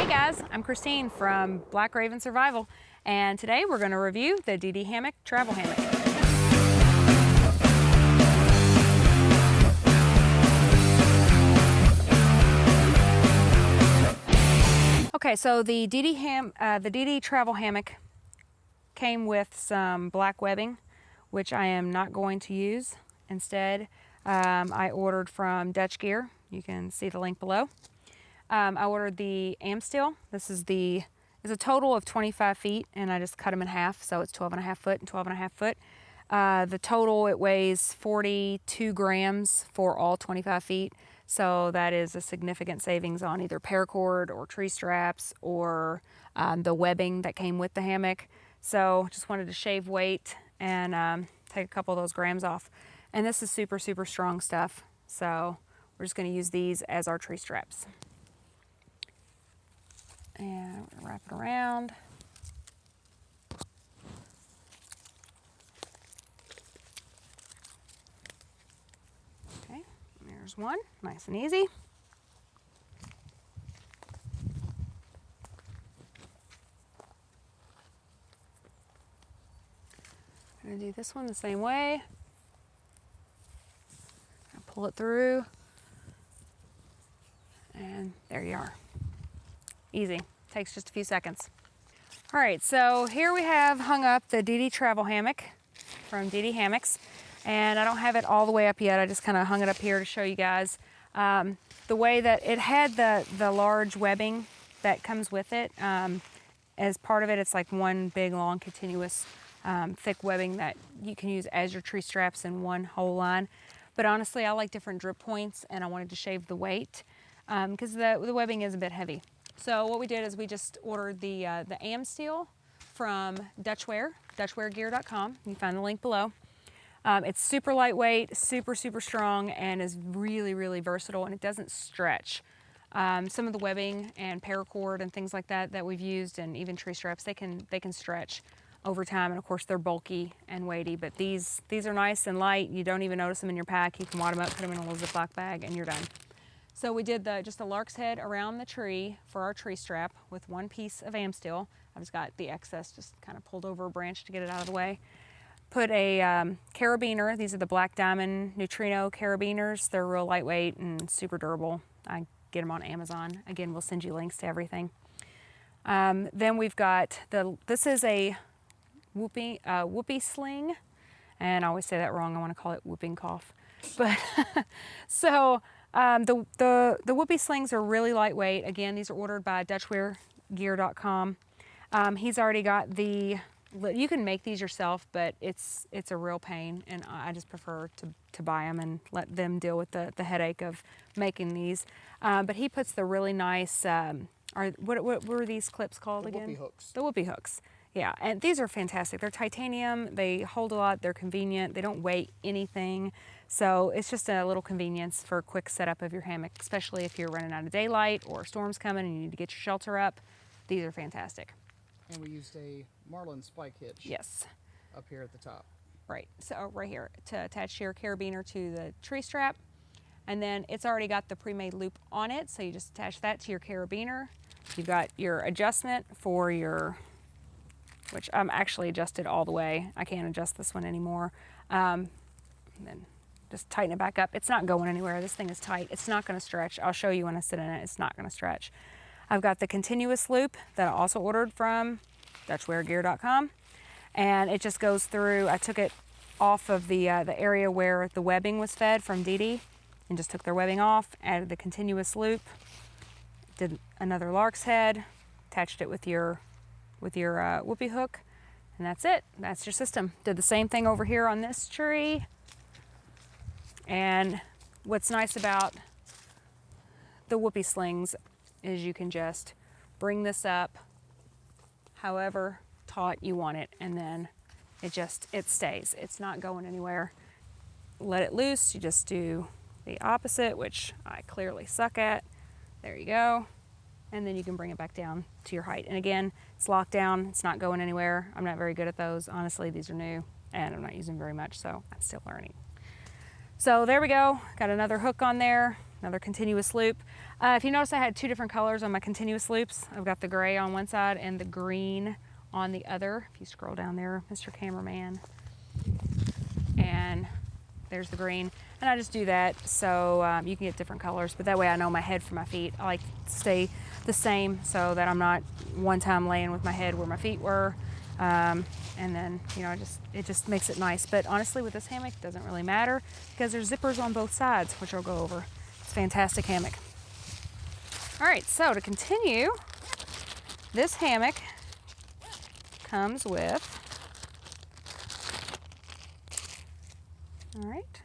Hey guys, I'm Christine from Black Raven Survival, and today we're going to review the DD Travel Hammock. Okay, so the DD Travel Hammock came with some black webbing, which I am not going to use. Instead, I ordered from Dutch Gear. You can see the link below. I ordered the Amsteel. This is a total of 25 feet, and I just cut them in half, so it's 12.5 foot and 12.5 foot. The total, it weighs 42 grams for all 25 feet, so that is a significant savings on either paracord or tree straps or the webbing that came with the hammock. So just wanted to shave weight and take a couple of those grams off. And this is super, super strong stuff, so we're just going to use these as our tree straps. And we're gonna wrap it around. Okay, there's one, nice and easy. I'm gonna do this one the same way. Pull it through, and there you are. Easy, takes just a few seconds. All right, so here we have hung up the DD Travel Hammock from DD Hammocks, and I don't have it all the way up yet. I just kind of hung it up here to show you guys. The way that it had the large webbing that comes with it. As part of it, it's like one big, long, continuous, thick webbing that you can use as your tree straps in one whole line. But honestly, I like different drip points, and I wanted to shave the weight because the webbing is a bit heavy. So what we did is we just ordered the Amsteel from dutchweargear.com. You can find the link below. It's super lightweight, super, super strong, and is really, really versatile, and it doesn't stretch. Some of the webbing and paracord and things like that we've used, and even tree straps, they can stretch over time, and of course they're bulky and weighty, but these are nice and light. You don't even notice them in your pack. You can wad them up, put them in a little Ziploc bag, and you're done. So we did just a lark's head around the tree for our tree strap with one piece of Amsteel. I just got the excess, just kind of pulled over a branch to get it out of the way. Put a carabiner. These are the Black Diamond Neutrino carabiners. They're real lightweight and super durable. I get them on Amazon. Again, we'll send you links to everything. Then we've got this is a Whoopie Sling, and I always say that wrong. I want to call it whooping cough. But so the Whoopie Slings are really lightweight. Again, these are ordered by dutchweargear.com. He's already got you can make these yourself, but it's a real pain, and I just prefer to buy them and let them deal with the headache of making these. But he puts the really nice, what were these clips called again? Whoopie hooks. The Whoopie hooks. Yeah, and these are fantastic. They're titanium, they hold a lot, they're convenient, they don't weigh anything. So it's just a little convenience for a quick setup of your hammock, especially if you're running out of daylight or a storm's coming and you need to get your shelter up. These are fantastic. And we used a Marlin spike hitch. Yes. Up here at the top. Right, so right here to attach your carabiner to the tree strap. And then it's already got the pre-made loop on it, so you just attach that to your carabiner. You've got your adjustment for which I'm actually adjusted all the way. I can't adjust this one anymore. And then just tighten it back up. It's not going anywhere. This thing is tight. It's not going to stretch. I'll show you when I sit in it. It's not going to stretch. I've got the continuous loop that I also ordered from dutchweargear.com, and it just goes through. I took it off of the area where the webbing was fed from DD, and just took their webbing off. Added the continuous loop. Did another lark's head. Attached it with your whoopie hook, and that's it. That's your system. Did the same thing over here on this tree. And what's nice about the Whoopie Slings is you can just bring this up however taut you want it, and then it stays. It's not going anywhere. Let it loose, you just do the opposite, which I clearly suck at. There you go. And then you can bring it back down to your height. And again, it's locked down, it's not going anywhere. I'm not very good at those. Honestly, these are new and I'm not using them very much, so I'm still learning. So there we go, got another hook on there, another continuous loop. If you notice, I had two different colors on my continuous loops. I've got the gray on one side and the green on the other. If you scroll down there, Mr. Cameraman, and there's the green. And I just do that so you can get different colors, but that way I know my head from my feet. I like to stay the same so that I'm not one time laying with my head where my feet were. And then, you know, it just makes it nice. But honestly, with this hammock, it doesn't really matter because there's zippers on both sides, which I'll go over. It's a fantastic hammock. All right, so to continue, this hammock comes with, all right,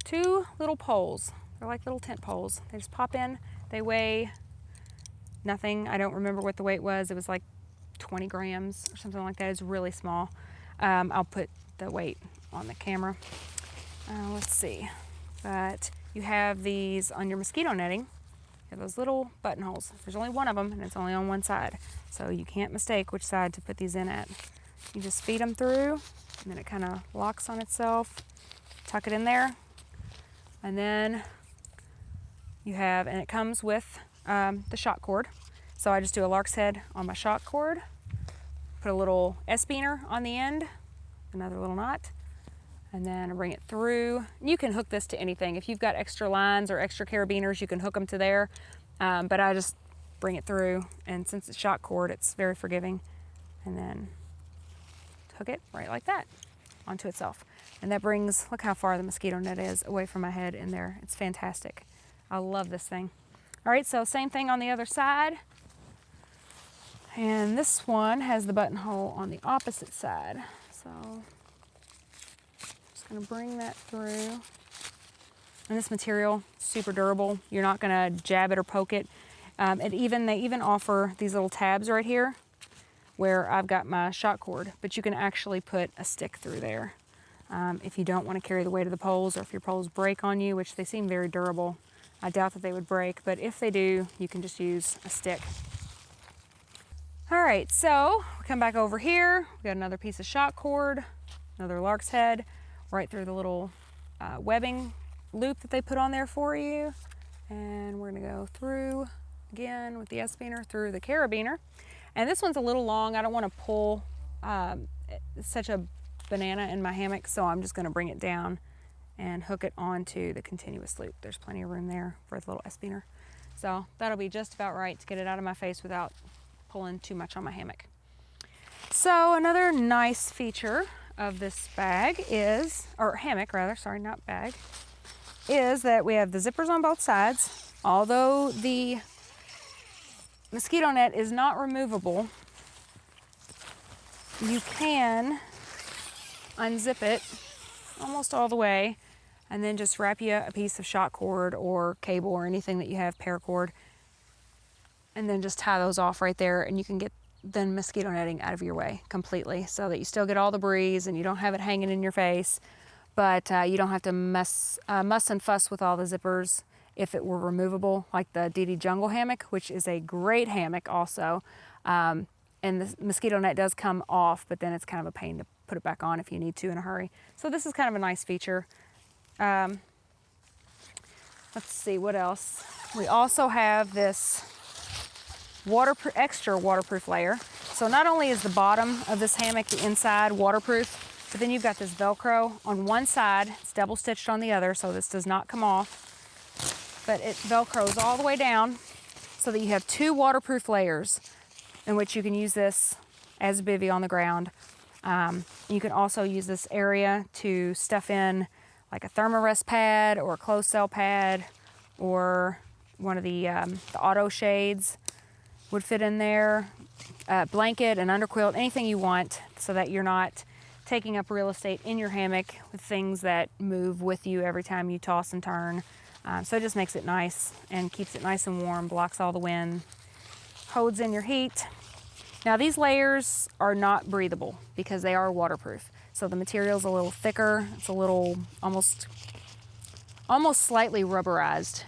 two little poles. They're like little tent poles. They just pop in. They weigh nothing. I don't remember what the weight was. It was like 20 grams or something like that. It's really small. I'll put the weight on the camera. Let's see. But you have these on your mosquito netting. You have those little buttonholes. There's only one of them, and it's only on one side. So you can't mistake which side to put these in at. You just feed them through, and then it kind of locks on itself. Tuck it in there. And then you have, and it comes with the shock cord. So I just do a lark's head on my shock cord, put a little S-beaner on the end, another little knot, and then I bring it through. You can hook this to anything. If you've got extra lines or extra carabiners, you can hook them to there, but I just bring it through, and since it's shock cord, it's very forgiving, and then hook it right like that onto itself. And that brings, look how far the mosquito net is away from my head in there. It's fantastic. I love this thing. All right, so same thing on the other side. And this one has the buttonhole on the opposite side. So just gonna bring that through. And this material, super durable. You're not gonna jab it or poke it. They even offer these little tabs right here where I've got my shock cord, but you can actually put a stick through there. If you don't want to carry the weight of the poles, or if your poles break on you, which they seem very durable. I doubt that they would break, but if they do, you can just use a stick. All right, so we come back over here. We got another piece of shock cord, another lark's head, right through the little webbing loop that they put on there for you. And we're gonna go through again with the S-beaner through the carabiner. And this one's a little long. I don't wanna pull such a banana in my hammock, so I'm just gonna bring it down and hook it onto the continuous loop. There's plenty of room there for the little S-beaner. So that'll be just about right to get it out of my face without pulling too much on my hammock. So another nice feature of this bag is, or hammock rather, sorry, not bag, is that we have the zippers on both sides. Although the mosquito net is not removable, you can unzip it almost all the way and then just wrap you a piece of shock cord or cable or anything that you have, paracord, and then just tie those off right there, and you can get the mosquito netting out of your way completely so that you still get all the breeze and you don't have it hanging in your face, but you don't have to muss and fuss with all the zippers if it were removable, like the DD Jungle Hammock, which is a great hammock also. And the mosquito net does come off, but then it's kind of a pain to put it back on if you need to in a hurry. So this is kind of a nice feature. Let's see, what else? We also have this extra waterproof layer. So not only is the bottom of this hammock, the inside, waterproof, but then you've got this Velcro on one side. It's double stitched on the other, so this does not come off. But it Velcros all the way down so that you have two waterproof layers in which you can use this as a bivvy on the ground. You can also use this area to stuff in like a thermarest pad or a closed cell pad, or one of the auto shades would fit in there, blanket, an underquilt, anything you want, so that you're not taking up real estate in your hammock with things that move with you every time you toss and turn. So it just makes it nice and keeps it nice and warm, blocks all the wind, holds in your heat. Now these layers are not breathable because they are waterproof. So the material's a little thicker, it's a little almost slightly rubberized,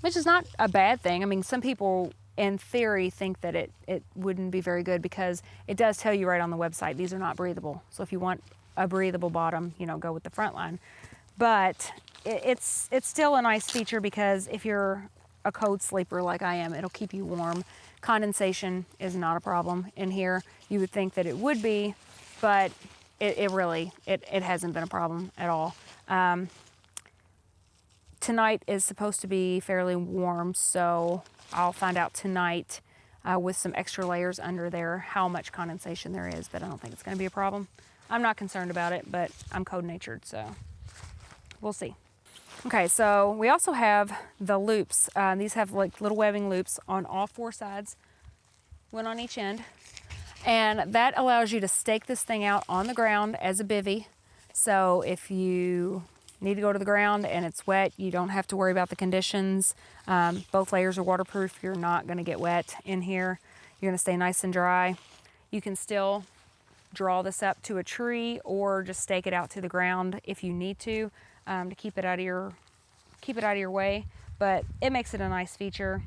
which is not a bad thing. I mean, some people in theory think that it wouldn't be very good because it does tell you right on the website, these are not breathable. So if you want a breathable bottom, you know, go with the front line. but it's still a nice feature because if you're a cold sleeper like I am, it'll keep you warm. Condensation is not a problem in here. You would think that it would be, but it really hasn't been a problem at all. Tonight is supposed to be fairly warm, so I'll find out tonight with some extra layers under there how much condensation there is, but I don't think it's going to be a problem. I'm not concerned about it, but I'm cold-natured, so we'll see. Okay, so we also have the loops. These have like little webbing loops on all 4 sides, one on each end, and that allows you to stake this thing out on the ground as a bivvy. So if you need to go to the ground and it's wet, you don't have to worry about the conditions. Both layers are waterproof. You're not going to get wet in here. You're going to stay nice and dry. You can still draw this up to a tree or just stake it out to the ground if you need to keep it out of your way. But it makes it a nice feature,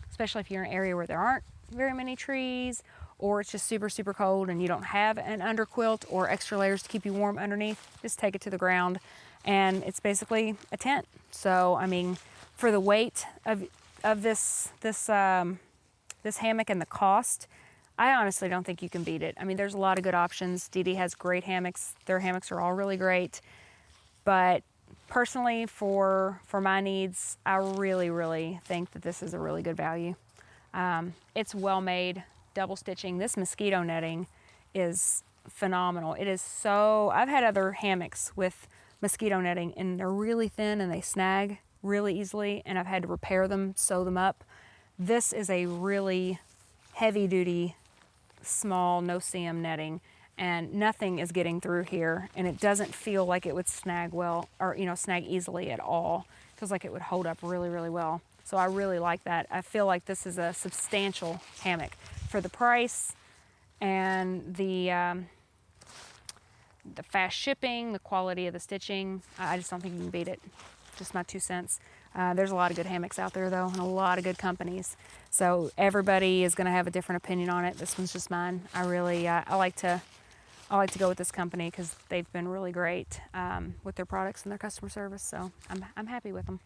especially if you're in an area where there aren't very many trees, or it's just super, super cold and you don't have an underquilt or extra layers to keep you warm underneath. Just take it to the ground and it's basically a tent. So, I mean, for the weight of this hammock and the cost, I honestly don't think you can beat it. I mean, there's a lot of good options. DD has great hammocks. Their hammocks are all really great. But personally, for my needs, I really, really think that this is a really good value. It's well made, double stitching. This mosquito netting is phenomenal. It is so, I've had other hammocks with mosquito netting and they're really thin and they snag really easily, and I've had to repair them, sew them up. This is a really heavy duty, small, no-seam netting, and nothing is getting through here, and it doesn't feel like it would snag well, or snag easily at all. It feels like it would hold up really, really well. So I really like that. I feel like this is a substantial hammock for the price and the fast shipping, the quality of the stitching. I just don't think you can beat it. Just my 2 cents. There's a lot of good hammocks out there though, and a lot of good companies. So everybody is going to have a different opinion on it. This one's just mine. I really, I like to go with this company because they've been really great with their products and their customer service. So I'm happy with them.